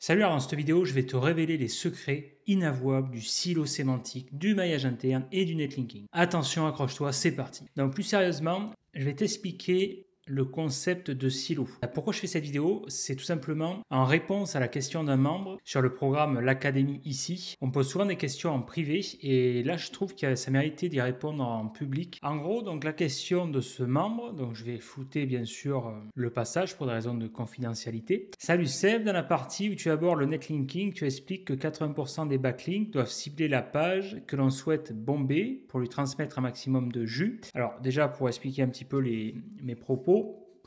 Salut, alors dans cette vidéo, je vais te révéler les secrets inavouables du silo sémantique, du maillage interne et du netlinking. Attention, accroche-toi, c'est parti. Donc plus sérieusement, je vais t'expliquer le concept de silo. Pourquoi je fais cette vidéo? C'est tout simplement en réponse à la question d'un membre sur le programme L'Académie ici. On pose souvent des questions en privé et là je trouve que ça méritait d'y répondre en public. En gros, donc la question de ce membre, donc je vais flouter bien sûr le passage pour des raisons de confidentialité. Salut Seb, dans la partie où tu abordes le netlinking, tu expliques que 80% des backlinks doivent cibler la page que l'on souhaite bomber pour lui transmettre un maximum de jus. Alors déjà pour expliquer un petit peu mes propos,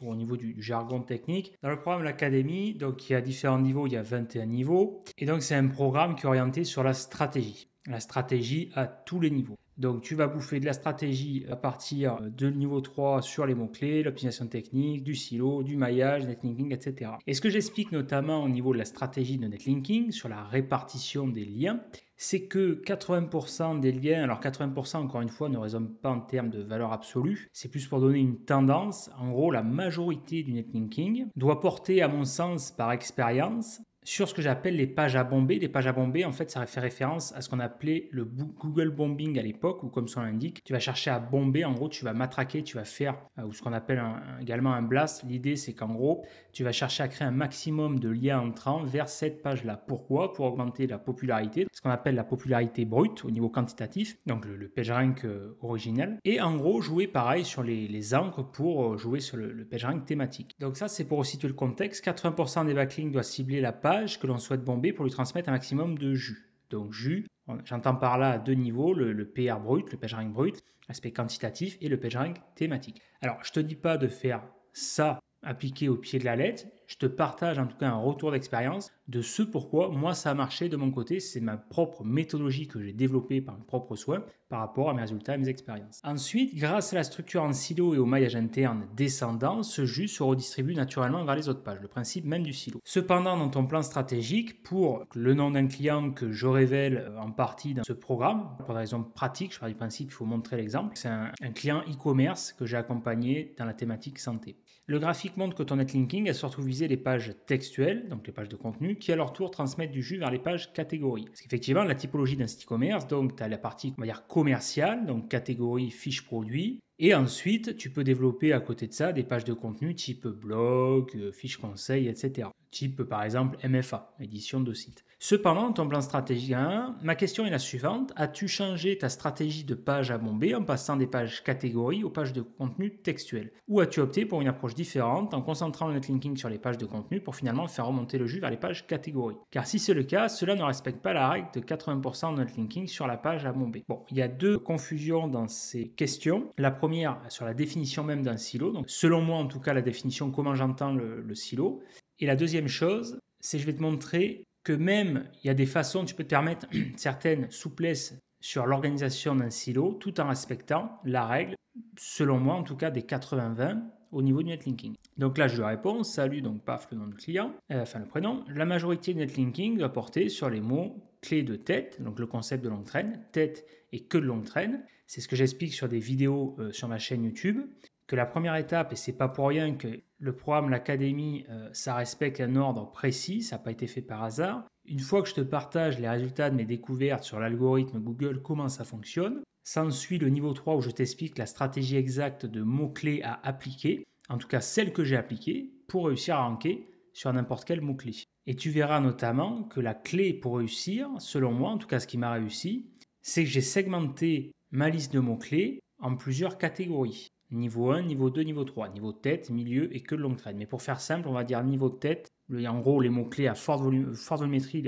au niveau du jargon technique. Dans le programme L'Académie, donc il y a différents niveaux, il y a 21 niveaux. Et donc c'est un programme qui est orienté sur la stratégie. La stratégie à tous les niveaux. Donc tu vas bouffer de la stratégie à partir de niveau 3 sur les mots-clés, l'optimisation technique, du silo, du maillage, netlinking, etc. Et ce que j'explique notamment au niveau de la stratégie de netlinking, sur la répartition des liens, c'est que 80% des liens, alors 80% encore une fois ne raisonne pas en termes de valeur absolue, c'est plus pour donner une tendance. En gros, la majorité du netlinking doit porter, à mon sens, par expérience, sur ce que j'appelle les pages à bomber. Les pages à bomber, en fait, ça fait référence à ce qu'on appelait le Google bombing à l'époque, ou comme son l'indique, tu vas chercher à bomber, en gros, tu vas matraquer, tu vas faire, ou ce qu'on appelle également un blast. L'idée, c'est qu'en gros, tu vas chercher à créer un maximum de liens entrants vers cette page-là. Pourquoi? Pour augmenter la popularité, ce qu'on appelle la popularité brute au niveau quantitatif, donc le PageRank original. Et en gros, jouer pareil sur les encres pour jouer sur le PageRank thématique. Donc ça, c'est pour situer le contexte. 80% des backlinks doivent cibler la page que l'on souhaite bomber pour lui transmettre un maximum de jus. Donc jus, j'entends par là à deux niveaux, le PR brut, le PageRank brut, l'aspect quantitatif et le PageRank thématique. Alors je te dis pas de faire ça appliqué au pied de la lettre, je te partage en tout cas un retour d'expérience de ce pourquoi moi ça a marché de mon côté, c'est ma propre méthodologie que j'ai développée par mes propres soins par rapport à mes résultats et mes expériences. Ensuite, grâce à la structure en silo et au maillage interne descendant, ce jus se redistribue naturellement vers les autres pages, le principe même du silo. Cependant, dans ton plan stratégique, pour le nom d'un client que je révèle en partie dans ce programme, pour des raisons pratiques, je pars du principe qu'il faut montrer l'exemple, c'est un client e-commerce que j'ai accompagné dans la thématique santé. Le graphique montre que ton netlinking a surtout visé les pages textuelles, donc les pages de contenu, qui à leur tour transmettent du jus vers les pages catégories. Parce qu'effectivement, la typologie d'un site e-commerce, donc tu as la partie, on va dire, commerciale, donc catégorie fiche produit, et ensuite, tu peux développer à côté de ça des pages de contenu type blog, fiche conseil, etc. Type par exemple MFA, édition de site. Cependant, ton plan stratégique 1, ma question est la suivante. As-tu changé ta stratégie de page à bomber en passant des pages catégories aux pages de contenu textuel? Ou as-tu opté pour une approche différente en concentrant le netlinking sur les pages de contenu pour finalement faire remonter le jus vers les pages catégories? Car si c'est le cas, cela ne respecte pas la règle de 80% de netlinking sur la page à bomber. Bon, il y a deux confusions dans ces questions. La première sur la définition même d'un silo. Donc, selon moi, en tout cas, la définition, comment j'entends le silo. Et la deuxième chose, c'est que je vais te montrer que même il y a des façons, tu peux te permettre certaines souplesses sur l'organisation d'un silo tout en respectant la règle, selon moi en tout cas, des 80-20 au niveau du netlinking. Donc là, je lui réponds, salut, donc paf, le nom du client, enfin le prénom. La majorité du netlinking doit porter sur les mots clés de tête, donc le concept de longue traîne, tête et que de longue traîne. C'est ce que j'explique sur des vidéos sur ma chaîne YouTube. Que la première étape, et c'est pas pour rien que le programme L'Académie, ça respecte un ordre précis, ça n'a pas été fait par hasard. Une fois que je te partage les résultats de mes découvertes sur l'algorithme Google, comment ça fonctionne, s'ensuit le niveau 3 où je t'explique la stratégie exacte de mots-clés à appliquer, en tout cas celle que j'ai appliquée, pour réussir à ranker sur n'importe quel mot-clé. Et tu verras notamment que la clé pour réussir, selon moi, en tout cas ce qui m'a réussi, c'est que j'ai segmenté ma liste de mots-clés en plusieurs catégories. Niveau 1, niveau 2, niveau 3. Niveau tête, milieu et que de longue traîne. Mais pour faire simple, on va dire niveau de tête, en gros les mots-clés à forte volumétrie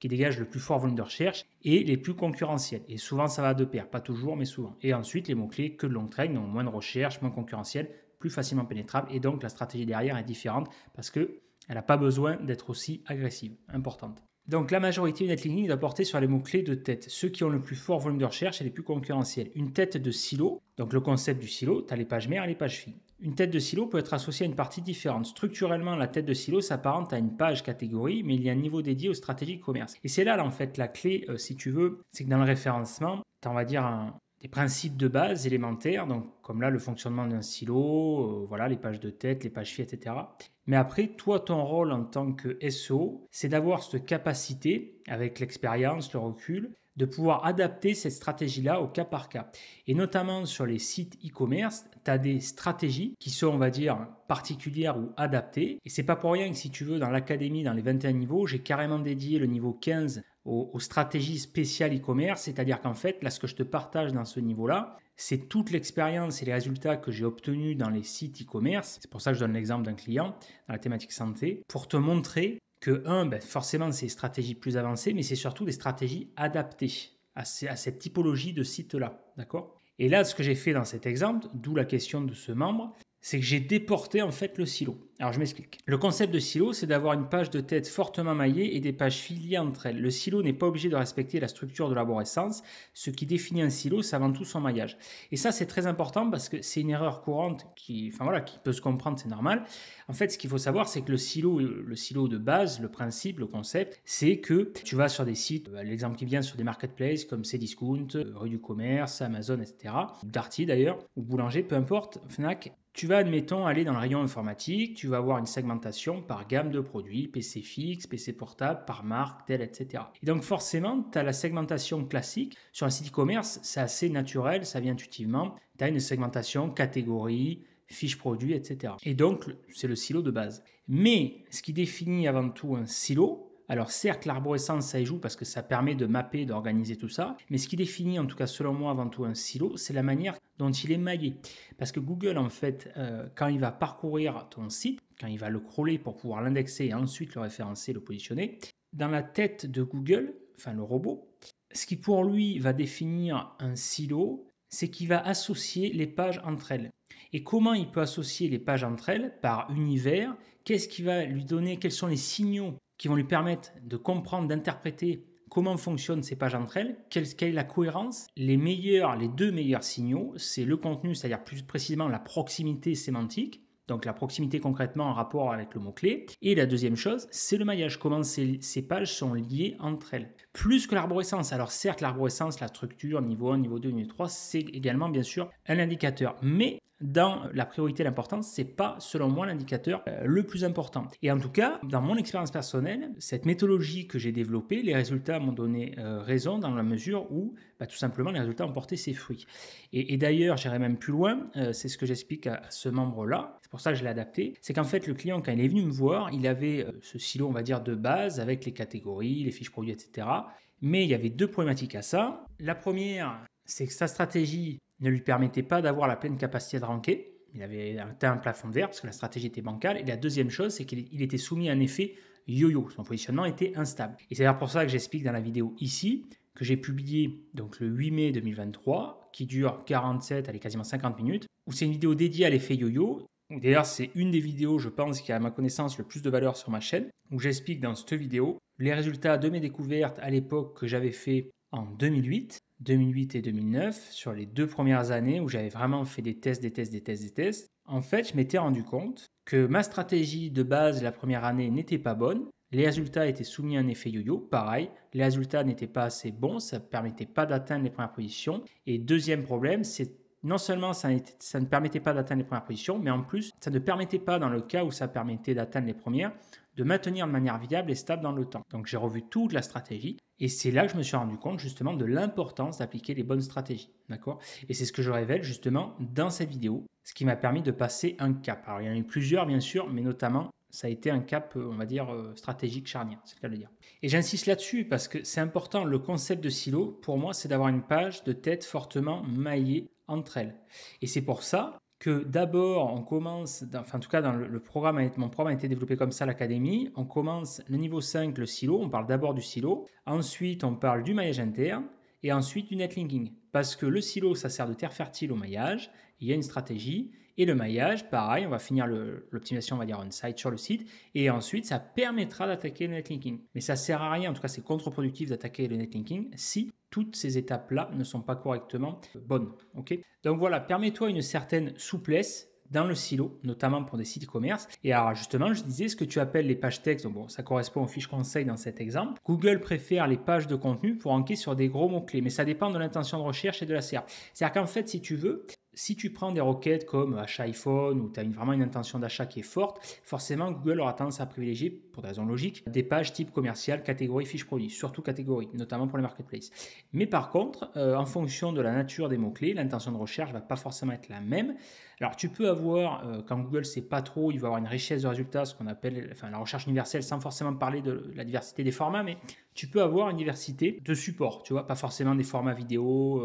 qui dégagent le plus fort volume de recherche et les plus concurrentiels. Et souvent ça va de pair, pas toujours mais souvent. Et ensuite les mots-clés que de longue traîne, donc moins de recherche, moins concurrentiels, plus facilement pénétrables. Et donc la stratégie derrière est différente parce qu'elle n'a pas besoin d'être aussi agressive, importante. Donc la majorité du netlinking doit porter sur les mots-clés de tête, ceux qui ont le plus fort volume de recherche et les plus concurrentiels. Une tête de silo, donc le concept du silo, tu as les pages mères et les pages filles. Une tête de silo peut être associée à une partie différente. Structurellement, la tête de silo s'apparente à une page catégorie, mais il y a un niveau dédié aux stratégies commerce. Et c'est là en fait la clé, si tu veux, c'est que dans le référencement, tu as on va dire des principes de base élémentaires, donc comme là le fonctionnement d'un silo, voilà, les pages de tête, les pages filles, etc. Mais après, toi, ton rôle en tant que SEO, c'est d'avoir cette capacité, avec l'expérience, le recul, de pouvoir adapter cette stratégie-là au cas par cas. Et notamment sur les sites e-commerce, tu as des stratégies qui sont, on va dire, particulières ou adaptées. Et c'est pas pour rien que si tu veux, dans l'académie, dans les 21 niveaux, j'ai carrément dédié le niveau 15 aux stratégies spéciales e-commerce. C'est-à-dire qu'en fait, là, ce que je te partage dans ce niveau-là, c'est toute l'expérience et les résultats que j'ai obtenus dans les sites e-commerce. C'est pour ça que je donne l'exemple d'un client dans la thématique santé, pour te montrer que, forcément, c'est des stratégies plus avancées, mais c'est surtout des stratégies adaptées à cette typologie de site-là. D'accord ? Et là, ce que j'ai fait dans cet exemple, d'où la question de ce membre, c'est que j'ai déporté en fait le silo. Alors je m'explique. Le concept de silo, c'est d'avoir une page de tête fortement maillée et des pages filiées entre elles. Le silo n'est pas obligé de respecter la structure de l'arborescence. Ce qui définit un silo, c'est avant tout son maillage. Et ça, c'est très important parce que c'est une erreur courante qui peut se comprendre, c'est normal. En fait, ce qu'il faut savoir, c'est que le silo de base, le principe, le concept, c'est que tu vas sur des sites, l'exemple qui vient sur des marketplaces comme Cdiscount, Rue du Commerce, Amazon, etc., Darty d'ailleurs, ou Boulanger, peu importe, Fnac. Tu vas, admettons, aller dans le rayon informatique, tu vas avoir une segmentation par gamme de produits, PC fixe, PC portable, par marque, telle, etc. Et donc forcément, tu as la segmentation classique. Sur un site e-commerce, c'est assez naturel, ça vient intuitivement. Tu as une segmentation catégorie, fiche produit, etc. Et donc, c'est le silo de base. Mais ce qui définit avant tout un silo, alors certes, l'arborescence, ça y joue parce que ça permet de mapper, d'organiser tout ça, mais ce qui définit, en tout cas selon moi, avant tout un silo, c'est la manière dont il est maillé. Parce que Google, en fait, quand il va parcourir ton site, quand il va le crawler pour pouvoir l'indexer et ensuite le référencer, le positionner, dans la tête de Google, enfin le robot, ce qui pour lui va définir un silo, c'est qu'il va associer les pages entre elles. Et comment il peut associer les pages entre elles? Par univers. Qu'est-ce qui va lui donner? Quels sont les signaux qui vont lui permettre de comprendre, d'interpréter comment fonctionnent ces pages entre elles, quelle est la cohérence. Les deux meilleurs signaux, c'est le contenu, c'est-à-dire plus précisément la proximité sémantique, donc la proximité concrètement en rapport avec le mot-clé. Et la deuxième chose, c'est le maillage, comment ces pages sont liées entre elles. Plus que l'arborescence. Alors certes, l'arborescence, la structure, niveau 1, niveau 2, niveau 3, c'est également bien sûr un indicateur. Mais dans la priorité et l'importance, c'est pas, selon moi, l'indicateur le plus important. Et en tout cas, dans mon expérience personnelle, cette méthodologie que j'ai développée, les résultats m'ont donné raison dans la mesure où, tout simplement, les résultats ont porté ses fruits. Et d'ailleurs, j'irai même plus loin, c'est ce que j'explique à ce membre-là, c'est pour ça que je l'ai adapté, c'est qu'en fait, le client, quand il est venu me voir, il avait ce silo, on va dire, de base, avec les catégories, les fiches produits, etc. Mais il y avait deux problématiques à ça. La première, c'est que sa stratégie ne lui permettait pas d'avoir la pleine capacité de ranker. Il avait atteint un plafond de verre parce que la stratégie était bancale. Et la deuxième chose, c'est qu'il était soumis à un effet yo-yo. Son positionnement était instable. Et c'est d'ailleurs pour ça que j'explique dans la vidéo ici, que j'ai publié donc le 8 mai 2023, qui dure 47, allez, quasiment 50 minutes, où c'est une vidéo dédiée à l'effet yo-yo. D'ailleurs, c'est une des vidéos, je pense, qui a à ma connaissance le plus de valeur sur ma chaîne, où j'explique dans cette vidéo les résultats de mes découvertes à l'époque que j'avais fait en 2008 et 2009, sur les 2 premières années où j'avais vraiment fait des tests. En fait, je m'étais rendu compte que ma stratégie de base la première année n'était pas bonne. Les résultats étaient soumis à un effet yo-yo, pareil. Les résultats n'étaient pas assez bons, ça ne permettait pas d'atteindre les premières positions. Et deuxième problème, c'est non seulement ça ne permettait pas d'atteindre les premières positions, mais en plus, ça ne permettait pas, dans le cas où ça permettait d'atteindre les premières, de maintenir de manière viable et stable dans le temps. Donc j'ai revu toute la stratégie et c'est là que je me suis rendu compte justement de l'importance d'appliquer les bonnes stratégies. D'accord ? Et c'est ce que je révèle justement dans cette vidéo, ce qui m'a permis de passer un cap. Alors il y en a eu plusieurs bien sûr, mais notamment ça a été un cap, on va dire, stratégique charnière, c'est le cas de le dire. Et j'insiste là-dessus parce que c'est important, le concept de silo, pour moi, c'est d'avoir une page de tête fortement maillée entre elles. Et c'est pour ça que d'abord, on commence, en tout cas dans le programme, mon programme a été développé comme ça, l'académie, on commence le niveau 5, le silo, on parle d'abord du silo, ensuite on parle du maillage interne, et ensuite du netlinking. Parce que le silo, ça sert de terre fertile au maillage, il y a une stratégie, et le maillage, pareil, on va finir l'optimisation, on va dire on-site sur le site, et ensuite ça permettra d'attaquer le netlinking. Mais ça ne sert à rien, en tout cas c'est contre-productif d'attaquer le netlinking si toutes ces étapes-là ne sont pas correctement bonnes. Okay, donc voilà, permets-toi une certaine souplesse dans le silo, notamment pour des sites e-commerce. Et alors justement, je disais ce que tu appelles les pages texte, donc bon, ça correspond aux fiches conseils dans cet exemple. Google préfère les pages de contenu pour ranker sur des gros mots-clés, mais ça dépend de l'intention de recherche et de la SERP. C'est-à-dire qu'en fait, si tu veux, si tu prends des requêtes comme achat iPhone ou tu as vraiment une intention d'achat qui est forte, forcément Google aura tendance à privilégier, pour des raisons logiques, des pages type commercial, catégorie, fiche produit, surtout catégorie, notamment pour les marketplaces. Mais par contre, en fonction de la nature des mots-clés, l'intention de recherche ne va pas forcément être la même. Alors tu peux avoir, quand Google ne sait pas trop, il va avoir une richesse de résultats, ce qu'on appelle la recherche universelle, sans forcément parler de la diversité des formats, mais tu peux avoir une diversité de supports, tu vois, pas forcément des formats vidéo,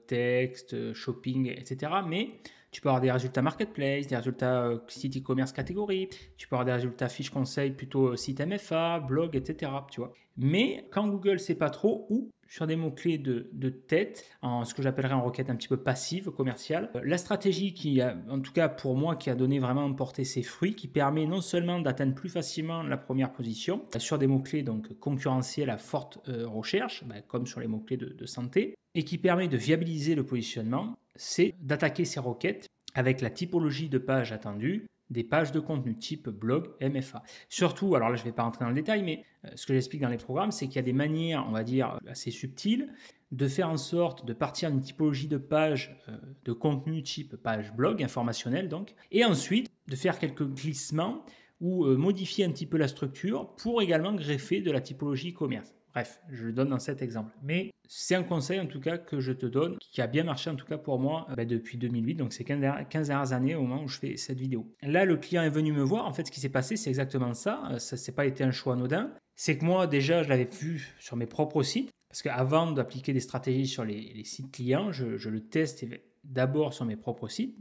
texte, shopping, etc. Mais tu peux avoir des résultats marketplace, des résultats site e-commerce catégorie, tu peux avoir des résultats fiches conseils plutôt site MFA, blog, etc. Tu vois. Mais quand Google ne sait pas trop où, sur des mots-clés de tête, en ce que j'appellerais en requête un petit peu passive, commerciale, la stratégie qui a, en tout cas pour moi, qui a donné vraiment porté ses fruits, qui permet non seulement d'atteindre plus facilement la première position, sur des mots-clés donc concurrentiels à forte recherche, comme sur les mots-clés de santé, et qui permet de viabiliser le positionnement, c'est d'attaquer ces requêtes avec la typologie de page attendue, des pages de contenu type blog, MFA. Surtout, alors là je ne vais pas rentrer dans le détail, mais ce que j'explique dans les programmes, c'est qu'il y a des manières, on va dire, assez subtiles de faire en sorte de partir d'une typologie de page de contenu type page blog, informationnelle donc, et ensuite de faire quelques glissements ou modifier un petit peu la structure pour également greffer de la typologie e-commerce. Bref, je le donne dans cet exemple. Mais c'est un conseil en tout cas que je te donne, qui a bien marché en tout cas pour moi depuis 2008, donc c'est 15 dernières années au moment où je fais cette vidéo. Là, le client est venu me voir, en fait ce qui s'est passé c'est exactement ça, ça s'est pas été un choix anodin, c'est que moi déjà je l'avais vu sur mes propres sites, parce qu'avant d'appliquer des stratégies sur les sites clients, je le teste d'abord sur mes propres sites.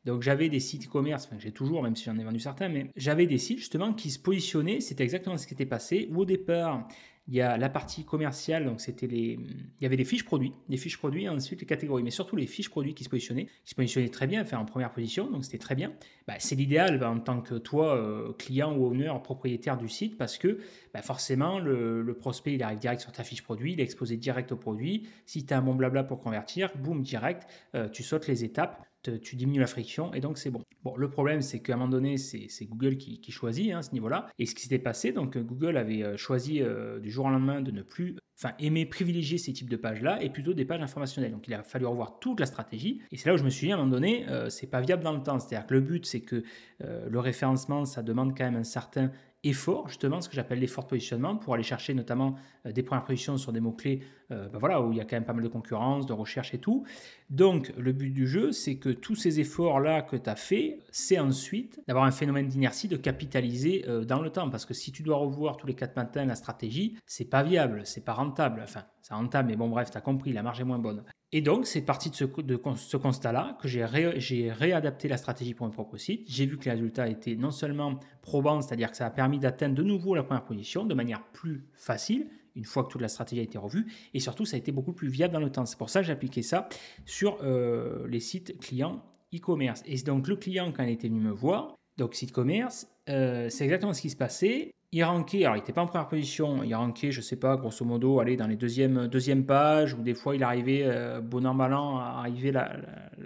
Donc j'avais des sites e-commerce, enfin j'ai toujours, même si j'en ai vendu certains, mais j'avais des sites justement qui se positionnaient, c'était exactement ce qui était passé, où au départ, il y a la partie commerciale, donc il y avait des fiches produits, et ensuite les catégories, mais surtout les fiches produits qui se positionnaient très bien, enfin en première position, donc c'était très bien. C'est l'idéal en tant que toi, client ou owner, propriétaire du site, parce que forcément le prospect il arrive direct sur ta fiche produit, il est exposé direct au produit. Si tu as un bon blabla pour convertir, boum, direct, tu sautes les étapes, tu diminues la friction et donc c'est bon. Bon, le problème c'est qu'à un moment donné c'est Google qui choisit ce niveau-là, et ce qui s'était passé, donc Google avait choisi du jour au lendemain de ne plus aimer privilégier ces types de pages-là et plutôt des pages informationnelles. Donc il a fallu revoir toute la stratégie, et c'est là où je me suis dit à un moment donné c'est pas viable dans le temps, c'est-à-dire que le but c'est que le référencement ça demande quand même un certain effort, justement, ce que j'appelle l'effort de positionnement, pour aller chercher notamment des premières positions sur des mots-clés où il y a quand même pas mal de concurrence, de recherche et tout. Donc, le but du jeu, c'est que tous ces efforts-là que tu as fait, c'est ensuite d'avoir un phénomène d'inertie, de capitaliser dans le temps. Parce que si tu dois revoir tous les 4 matins la stratégie, c'est pas viable, c'est pas rentable. Enfin, c'est rentable, mais bon, bref, tu as compris, la marge est moins bonne. Et donc, c'est parti de ce constat-là que j'ai réadapté la stratégie pour mon propre site. J'ai vu que les résultats étaient non seulement probants, c'est-à-dire que ça a permis d'atteindre de nouveau la première position de manière plus facile, une fois que toute la stratégie a été revue, et surtout, ça a été beaucoup plus viable dans le temps. C'est pour ça que j'ai appliqué ça sur les sites clients e-commerce. Et donc, le client, quand il était venu me voir, donc site commerce, c'est exactement ce qui se passait. Il rankait, alors il n'était pas en première position, il rankait, je ne sais pas, grosso modo, aller dans les deuxième pages, ou des fois il arrivait, bon an, mal an, à arriver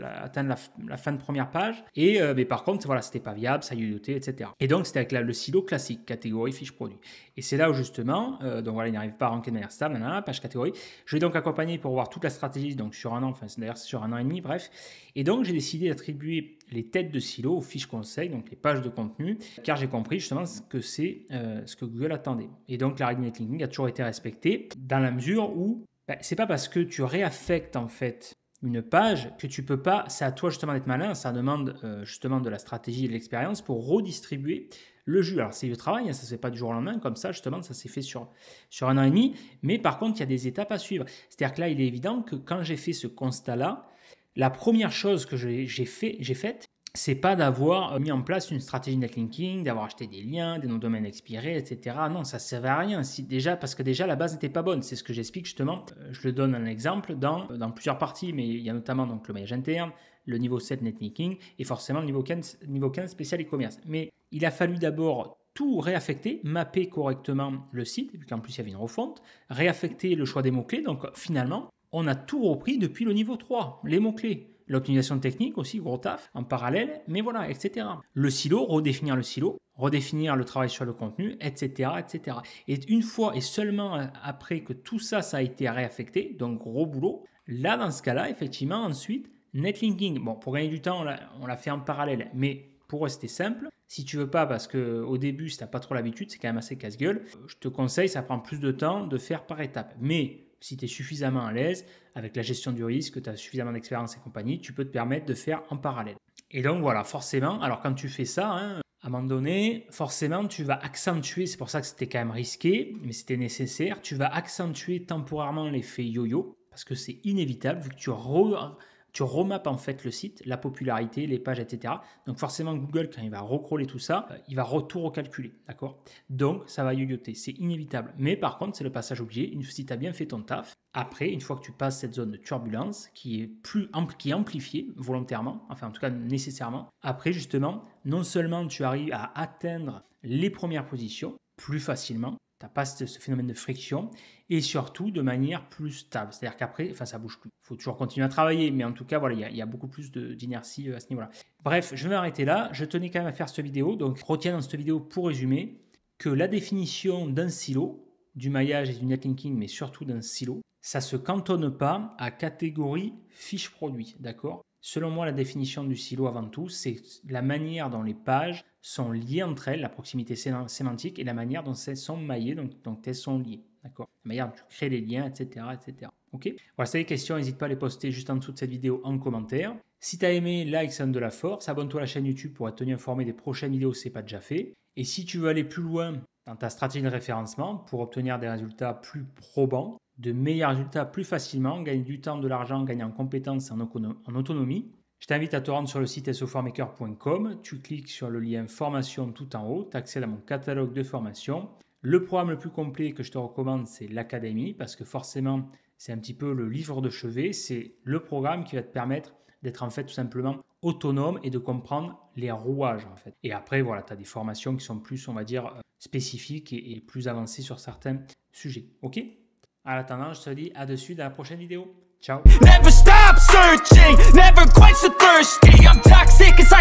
atteindre la fin de première page. Et mais par contre, voilà, c'était pas viable, ça yoyotait, etc. Et donc c'était avec le silo classique, catégorie, fiche produit. Et c'est là où justement, donc voilà, il n'arrive pas à ranker de manière stable, page catégorie. Je l'ai donc accompagné pour voir toute la stratégie, donc sur un an, enfin d'ailleurs sur un an et demi, bref. Et donc j'ai décidé d'attribuer les têtes de silo aux fiches conseils, donc les pages de contenu, car j'ai compris justement que c'est ce que Google attendait. Et donc la règle du netlinking a toujours été respectée dans la mesure où c'est pas parce que tu réaffectes en fait une page que tu peux pas, c'est à toi justement d'être malin, ça demande justement de la stratégie et de l'expérience pour redistribuer le jus. Alors c'est du travail, ça ne se fait pas du jour au lendemain, comme ça justement, ça s'est fait sur un an et demi, mais par contre il y a des étapes à suivre. C'est-à-dire que là il est évident que quand j'ai fait ce constat-là, la première chose que j'ai faite, c'est pas d'avoir mis en place une stratégie netlinking, d'avoir acheté des liens, des noms de domaine expirés, etc. Non, ça ne servait à rien. Parce que déjà, la base n'était pas bonne. C'est ce que j'explique justement. Je le donne un exemple dans plusieurs parties, mais il y a notamment donc, le maillage interne, le niveau 7 netlinking et forcément le niveau 15 spécial e-commerce. Mais il a fallu d'abord tout réaffecter, mapper correctement le site, et puis qu'en plus il y avait une refonte, réaffecter le choix des mots-clés. Donc finalement, on a tout repris depuis le niveau 3, les mots-clés. L'optimisation technique aussi, gros taf, en parallèle, mais voilà, etc. Le silo, redéfinir le travail sur le contenu, etc., etc. Et une fois et seulement après que tout ça, ça a été réaffecté, donc gros boulot, là, dans ce cas-là, effectivement, ensuite, netlinking. Bon, pour gagner du temps, on l'a fait en parallèle, mais pour rester simple, si tu veux pas, parce qu'au début, si tu n'as pas trop l'habitude, c'est quand même assez casse-gueule, je te conseille, ça prend plus de temps de faire par étapes. Mais si tu es suffisamment à l'aise avec la gestion du risque, tu as suffisamment d'expérience et compagnie, tu peux te permettre de faire en parallèle. Et donc voilà, forcément, alors quand tu fais ça, à un moment donné, forcément, tu vas accentuer, c'est pour ça que c'était quand même risqué, mais c'était nécessaire, tu vas accentuer temporairement l'effet yo-yo, parce que c'est inévitable, vu que tu remappes en fait le site, la popularité, les pages, etc. Donc forcément, Google, quand il va recrawler tout ça, il va tout recalculer, d'accord? Donc, ça va yo-yoter, c'est inévitable. Mais par contre, c'est le passage obligé. Si tu as bien fait ton taf, après, une fois que tu passes cette zone de turbulence, qui est amplifiée volontairement, enfin en tout cas nécessairement, après justement, non seulement tu arrives à atteindre les premières positions plus facilement, tu n'as pas ce phénomène de friction et surtout de manière plus stable. C'est-à-dire qu'après, ça bouge plus. Il faut toujours continuer à travailler, mais en tout cas, voilà, il y a beaucoup plus d'inertie à ce niveau-là. Bref, je vais m'arrêter là. Je tenais quand même à faire cette vidéo. Donc, retiens dans cette vidéo, pour résumer, que la définition d'un silo, du maillage et du netlinking, mais surtout d'un silo, ça ne se cantonne pas à catégorie fiche produit, d'accord? Selon moi, la définition du silo avant tout, c'est la manière dont les pages sont liées entre elles, la proximité sémantique et la manière dont elles sont maillées, donc elles sont liées. D'accord? La manière dont tu crées les liens, etc. etc. Ok? Voilà, si tu as des questions, n'hésite pas à les poster juste en dessous de cette vidéo en commentaire. Si tu as aimé, like, ça donne de la force. Abonne-toi à la chaîne YouTube pour être tenu informé des prochaines vidéos si ce n'est pas déjà fait. Et si tu veux aller plus loin dans ta stratégie de référencement pour obtenir des résultats plus probants, de meilleurs résultats plus facilement, gagner du temps, de l'argent, gagner en compétences et en autonomie, je t'invite à te rendre sur le site soformaker.com. Tu cliques sur le lien formation tout en haut, tu accèdes à mon catalogue de formation. Le programme le plus complet que je te recommande, c'est l'Académie, parce que forcément, c'est un petit peu le livre de chevet. C'est le programme qui va te permettre d'être en fait tout simplement autonome et de comprendre les rouages en fait. Et après, voilà, tu as des formations qui sont plus, on va dire, spécifiques et plus avancées sur certains sujets. Ok? En attendant, je te dis à de suite dans la prochaine vidéo. Ciao. Never stop searching, never quite so thirsty. I'm toxic as